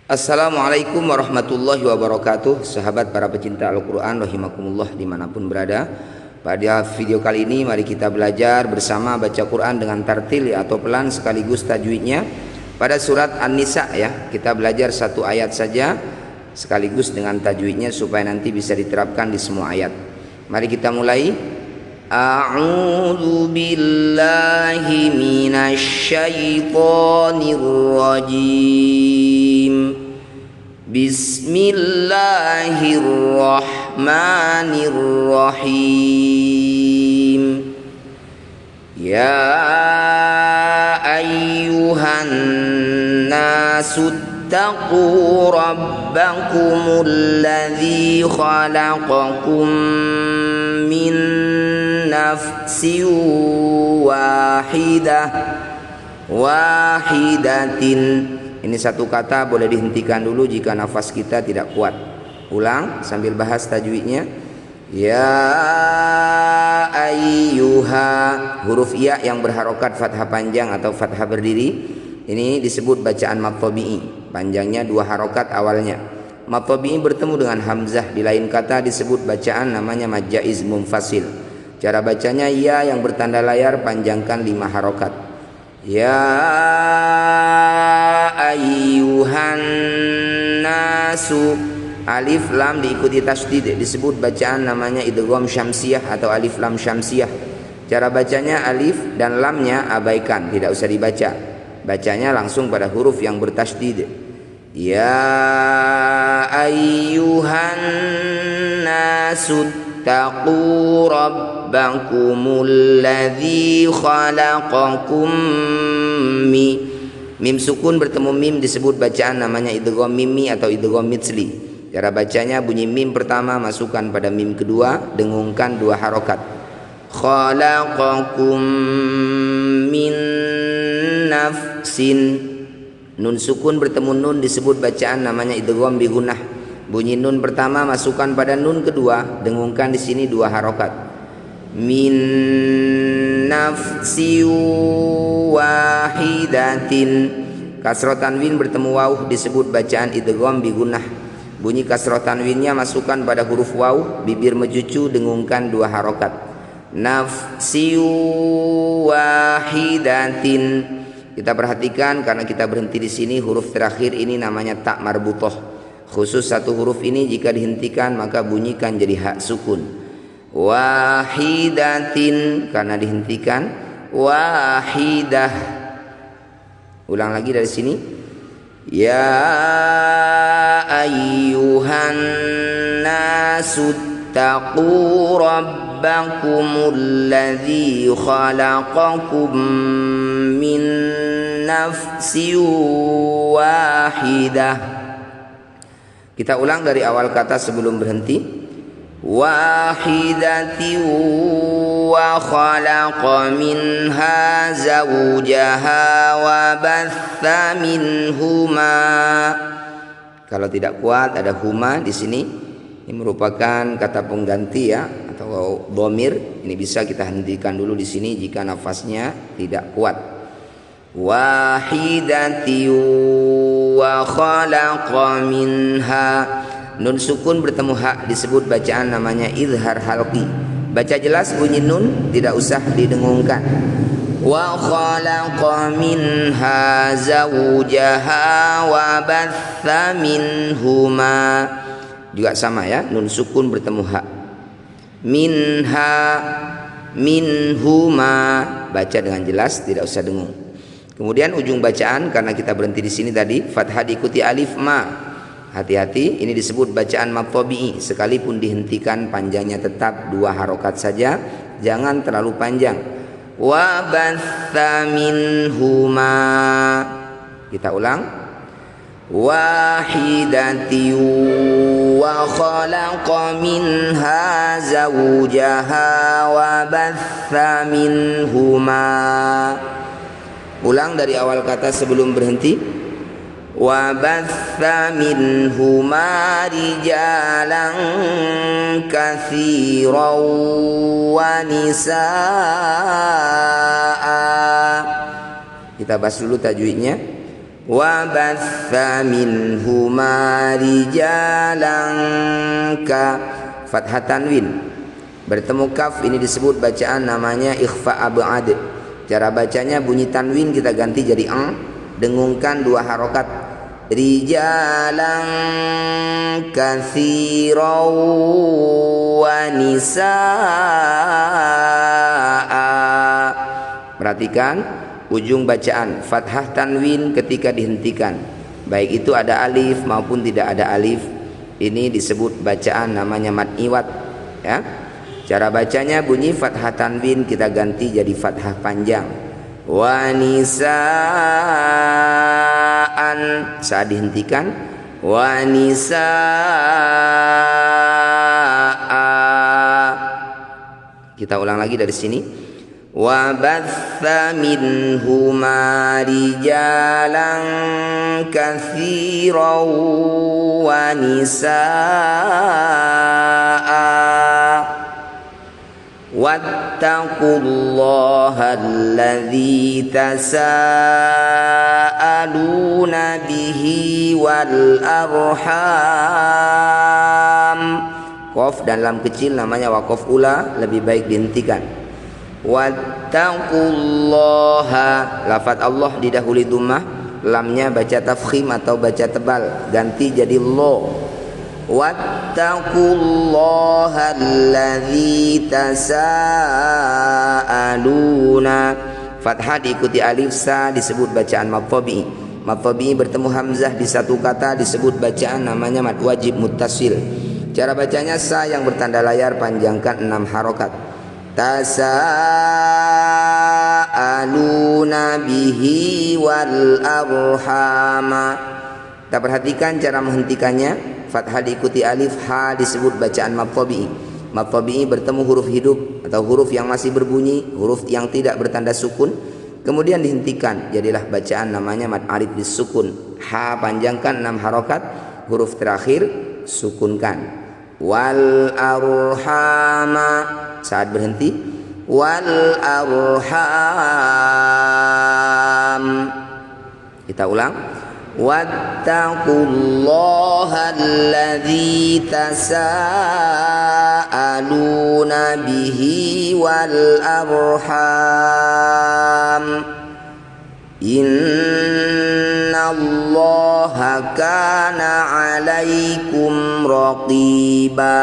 Assalamualaikum warahmatullahi wabarakatuh. Sahabat para pecinta Al-Quran rahimakumullah dimanapun berada. Pada video kali ini mari kita belajar bersama baca Quran dengan tartil atau pelan sekaligus tajwidnya. Pada surat An-Nisa ya, kita belajar satu ayat saja sekaligus dengan tajwidnya supaya nanti bisa diterapkan di semua ayat. Mari kita mulai. A'udzu billahi minasy syaithanir rajim. Bismillahirrahmanirrahim. Ya ayyuhan nasu ittaqu rabbakumul ladzi khalaqakum min nafsin wahidatin. Ini satu kata boleh dihentikan dulu jika nafas kita tidak kuat. Ulang sambil bahas tajwidnya. Ya ayyuha, huruf ya yang berharokat fathah panjang atau fathah berdiri ini disebut bacaan mad tabi'i. Panjangnya dua harokat awalnya. Mad tabi'i bertemu dengan hamzah di lain kata disebut bacaan namanya mad jaiz munfasil. Cara bacanya ya yang bertanda layar panjangkan 5 harokat. Ya ayyuhan nasu, alif lam diikuti tasydid disebut bacaan namanya idgham syamsiyah atau alif lam syamsiyah. Cara bacanya alif dan lamnya abaikan, tidak usah dibaca. Bacanya langsung pada huruf yang bertasydid. Ya ayyuhan nasu ittaqu rabbakumul ladzi khalaqakum mim sukun bertemu mim disebut bacaan namanya idgham mimi atau idgham mitsli. Cara bacanya bunyi mim pertama masukkan pada mim kedua, dengungkan 2 harokat. Khalaqakum min nafsin, nun sukun bertemu nun disebut bacaan namanya idgham bi gunnah. Bunyi nun pertama masukkan pada nun kedua, dengungkan di sini 2 harokat. Min nafsi wahidatin. Kasroh tanwin bertemu waw disebut bacaan idgham bi gunnah. Bunyi kasroh tanwinnya masukkan pada huruf waw, bibir mejucu, dengungkan 2 harokat. Nafsi wahidatin. Kita perhatikan karena kita berhenti di sini, huruf terakhir ini namanya ta marbutoh. Khusus satu huruf ini jika dihentikan maka bunyikan jadi hak sukun. Wahidatin karena dihentikan wahidah. Ulang lagi dari sini. Ya ayyuhan nasu ittaqu rabbakumul ladzi khalaqakum min nafsin wahidah. Kita ulang dari awal kata sebelum berhenti. Wahidati wa khalaqa minha zawjaha wa batha minhuma. Kalau tidak kuat ada huma di sini. Ini merupakan kata pengganti ya atau dhamir. Ini bisa kita hentikan dulu di sini jika nafasnya tidak kuat. Wahidati wa khalaqa minha, nun sukun bertemu hak disebut bacaan namanya izhar halqi. Baca jelas bunyi nun, tidak usah didengungkan. Wa khalaqa minha zawjaha wa batha minhuma. Juga sama ya, nun sukun bertemu hak. Minha minhuma, baca dengan jelas, tidak usah dengung. Kemudian ujung bacaan karena kita berhenti di sini tadi, fathah diikuti alif ma. Hati-hati, ini disebut bacaan mad tabi'i. Sekalipun dihentikan panjangnya tetap 2 harokat saja, jangan terlalu panjang. Wa batha minhuma. Kita ulang. Wahidati wa khalaqa minha zawjaha wa batha minhuma. Ulang dari awal kata sebelum berhenti. Wa batha minhuma rijalan katsiran wa nisaa. Kita bahas dulu tajwidnya. wa batha minhuma rijalan ka fathah tanwin bertemu kaf, ini disebut bacaan namanya ikhfa ab'ad. Cara bacanya bunyi tanwin kita ganti jadi ang, dengungkan 2 harokat, rijalan katsiran wa nisaa. Perhatikan ujung bacaan fathah tanwin ketika dihentikan, baik itu ada alif maupun tidak ada alif, ini disebut bacaan namanya mad iwad ya. Cara bacanya bunyi fathah tanwin kita ganti jadi fathah panjang, wa nisaan saat dihentikan, wa nisaa. Kita ulang lagi dari sini, wa batha minhuma rijalan katsiran wa nisaa wattaqullaha alladzi tasaaluna bihi wal arham. Qaf dan lam kecil namanya waqaf ula, lebih baik dihentikan. Wattaqullaha, lafaz Allah didahului dhammah, lamnya baca tafkhim atau baca tebal, ganti jadi lo. Wattaqullaha alladzi tasaaluna, fathah diikuti alif sa disebut bacaan mad tabi'i. Mad tabi'i bertemu hamzah di satu kata disebut bacaan namanya mad wajib muttasil. Cara bacanya sa yang bertanda layar panjangkan 6 harokat, tasaaluna bihi wal arhama. Kita perhatikan cara menghentikannya, fathah diikuti alif, ha disebut bacaan mad tabi'i. Mad tabi'i bertemu huruf hidup atau huruf yang masih berbunyi, huruf yang tidak bertanda sukun, kemudian dihentikan, jadilah bacaan namanya mad alif bisukun. Ha panjangkan 6 harokat, huruf terakhir sukunkan. Wal arhama saat berhenti, wal arham. Kita ulang, wattaqullaha alladzi tasaaluna bihi wal arham innallaha kana 'alaikum raqiba.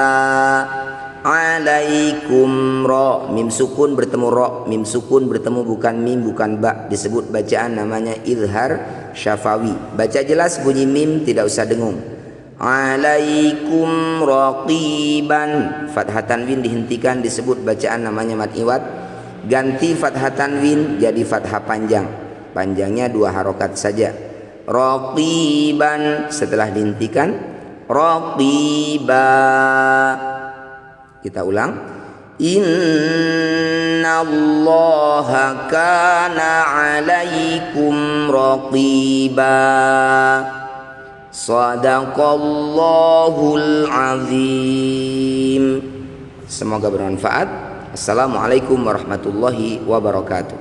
Alaikum ra, mim sukun bertemu ra, mim sukun bertemu bukan mim bukan ba, disebut bacaan namanya izhar syafawi. Baca jelas bunyi mim, tidak usah dengung. Alaikum raqiban, fathah tanwin dihentikan disebut bacaan namanya mad iwad. Ganti fathah tanwin jadi fathah panjang, panjangnya 2 harokat saja. Raqiban setelah dihentikan raqiba. Kita ulang, innallaha kana 'alaikum raqiba. Shadaqallahul azim. Semoga bermanfaat. Assalamualaikum warahmatullahi wabarakatuh.